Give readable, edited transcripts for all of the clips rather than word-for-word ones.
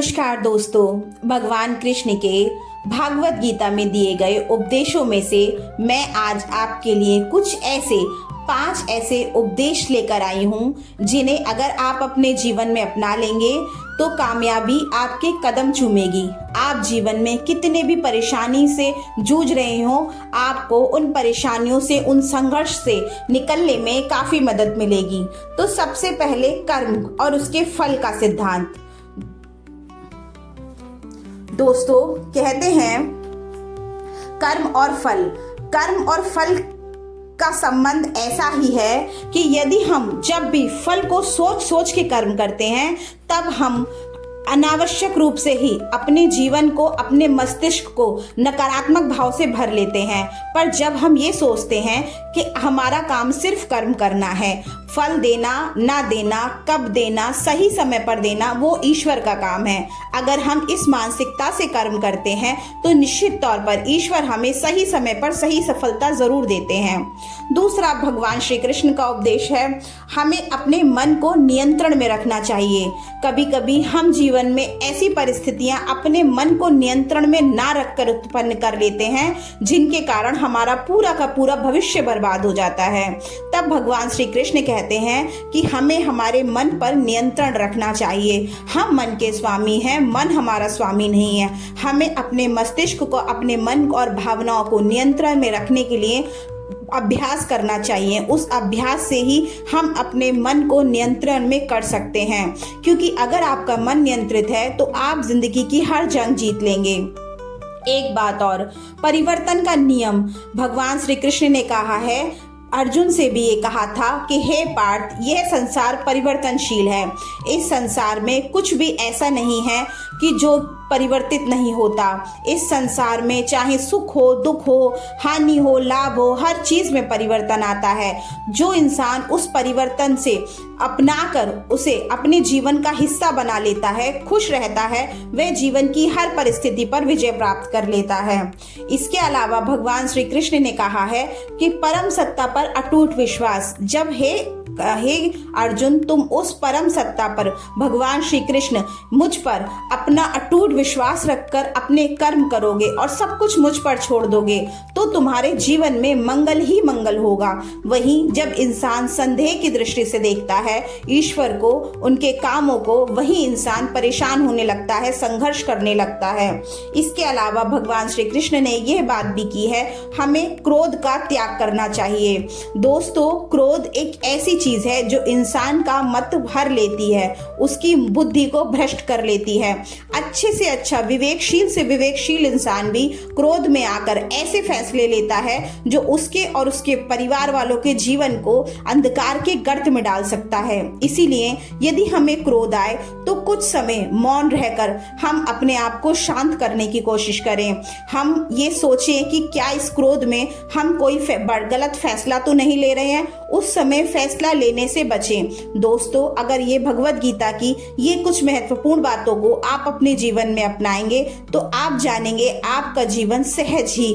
नमस्कार दोस्तों, भगवान कृष्ण के भागवत गीता में दिए गए उपदेशों में से मैं आज आपके लिए कुछ पांच ऐसे उपदेश लेकर आई हूँ जिन्हें अगर आप अपने जीवन में अपना लेंगे तो कामयाबी आपके कदम चूमेगी। आप जीवन में कितने भी परेशानी से जूझ रहे हो, आपको उन परेशानियों से, उन संघर्ष से निकलने में काफी मदद मिलेगी। तो सबसे पहले कर्म और उसके फल का सिद्धांत। दोस्तों कहते हैं कर्म और फल का संबंध ऐसा ही है कि यदि हम जब भी फल को सोच सोच के कर्म करते हैं तब हम अनावश्यक रूप से ही अपने जीवन को, अपने मस्तिष्क को नकारात्मक भाव से भर लेते हैं। पर जब हम ये सोचते हैं कि हमारा काम सिर्फ कर्म करना है, फल देना ना देना, कब देना, सही समय पर देना, वो ईश्वर का काम है। अगर हम इस मानसिकता से कर्म करते हैं तो निश्चित तौर पर ईश्वर हमें सही समय पर सही सफलता जरूर देते हैं। दूसरा भगवान श्री कृष्ण का उपदेश है, हमें अपने मन को नियंत्रण में रखना चाहिए। कभी कभी हम जीवन में ऐसी परिस्थितियां अपने मन को नियंत्रण में ना रखकर उत्पन्न कर लेते हैं जिनके कारण हमारा पूरा का पूरा भविष्य बर्बाद हो जाता है। तब भगवान श्री कृष्ण कहते हैं कि हमें हमारे मन पर नियंत्रण रखना चाहिए। हम मन के स्वामी हैं, मन हमारा स्वामी नहीं है। हमें अपने मस्तिष्क को, अपने मन और भावनाओं को नियंत्रण में रखने के लिए अभ्यास करना चाहिए। उस अभ्यास से ही हम अपने मन को नियंत्रण में कर सकते हैं, क्योंकि अगर आपका मन नियंत्रित है तो आप जिंदगी की हर जंग जीत लेंगे। एक बात और, परिवर्तन का नियम भगवान श्री कृष्ण ने कहा है, अर्जुन से भी ये कहा था कि हे पार्थ, यह संसार परिवर्तनशील है। इस संसार में कुछ भी ऐसा नहीं है कि जो परिवर्तित नहीं होता। इस संसार में चाहे सुख हो, दुख हो, हानि हो, लाभ हो, हर चीज में परिवर्तन आता है। जो इंसान उस परिवर्तन से अपनाकर उसे अपने जीवन का हिस्सा बना लेता है, खुश रहता है, वह जीवन की हर परिस्थिति पर विजय प्राप्त कर लेता है। इसके अलावा भगवान श्री कृष्ण ने कहा है कि परम सत्ता पर अटूट विश्वास। जब हे अर्जुन, तुम उस परम सत्ता पर, भगवान श्री कृष्ण, मुझ पर अपना अटूट विश्वास रखकर अपने कर्म करोगे और सब कुछ मुझ पर छोड़ दोगे तो तुम्हारे जीवन में मंगल ही मंगल होगा। वहीं जब इंसान संदेह की दृष्टि से देखता है ईश्वर को, उनके कामों को, वही इंसान परेशान होने लगता है, संघर्ष करने लगता है। इसके अलावा भगवान श्री कृष्ण ने यह बात भी की है, हमें क्रोध का त्याग करना चाहिए। दोस्तों, क्रोध एक ऐसी चीज है जो इंसान का मत भर लेती है, उसकी बुद्धि को भ्रष्ट कर लेती है। अच्छे से अच्छा, विवेकशील से विवेकशील इंसान भी क्रोध में आकर ऐसे फैसले लेता है जो उसके और उसके परिवार वालों के जीवन को अंधकार के गर्त में डाल सकता है। इसीलिए यदि हमें क्रोध आए तो कुछ समय मौन रहकर हम अपने आप को शांत करने की कोशिश करें। हम ये सोचें कि क्या इस क्रोध में हम कोई गलत फैसला तो नहीं ले रहे हैं, उस समय फैसला लेने से बचें। दोस्तों, अगर ये भगवत गीता की ये कुछ महत्वपूर्ण बातों को आप अपने जीवन में अपनाएंगे तो आप जानेंगे आपका जीवन सहज ही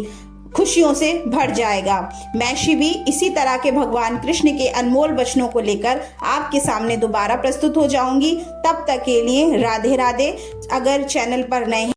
खुशियों से भर जाएगा। मैं शिवी इसी तरह के भगवान कृष्ण के अनमोल वचनों को लेकर आपके सामने दोबारा प्रस्तुत हो जाऊंगी। तब तक के लिए राधे राधे। अगर चैनल पर नए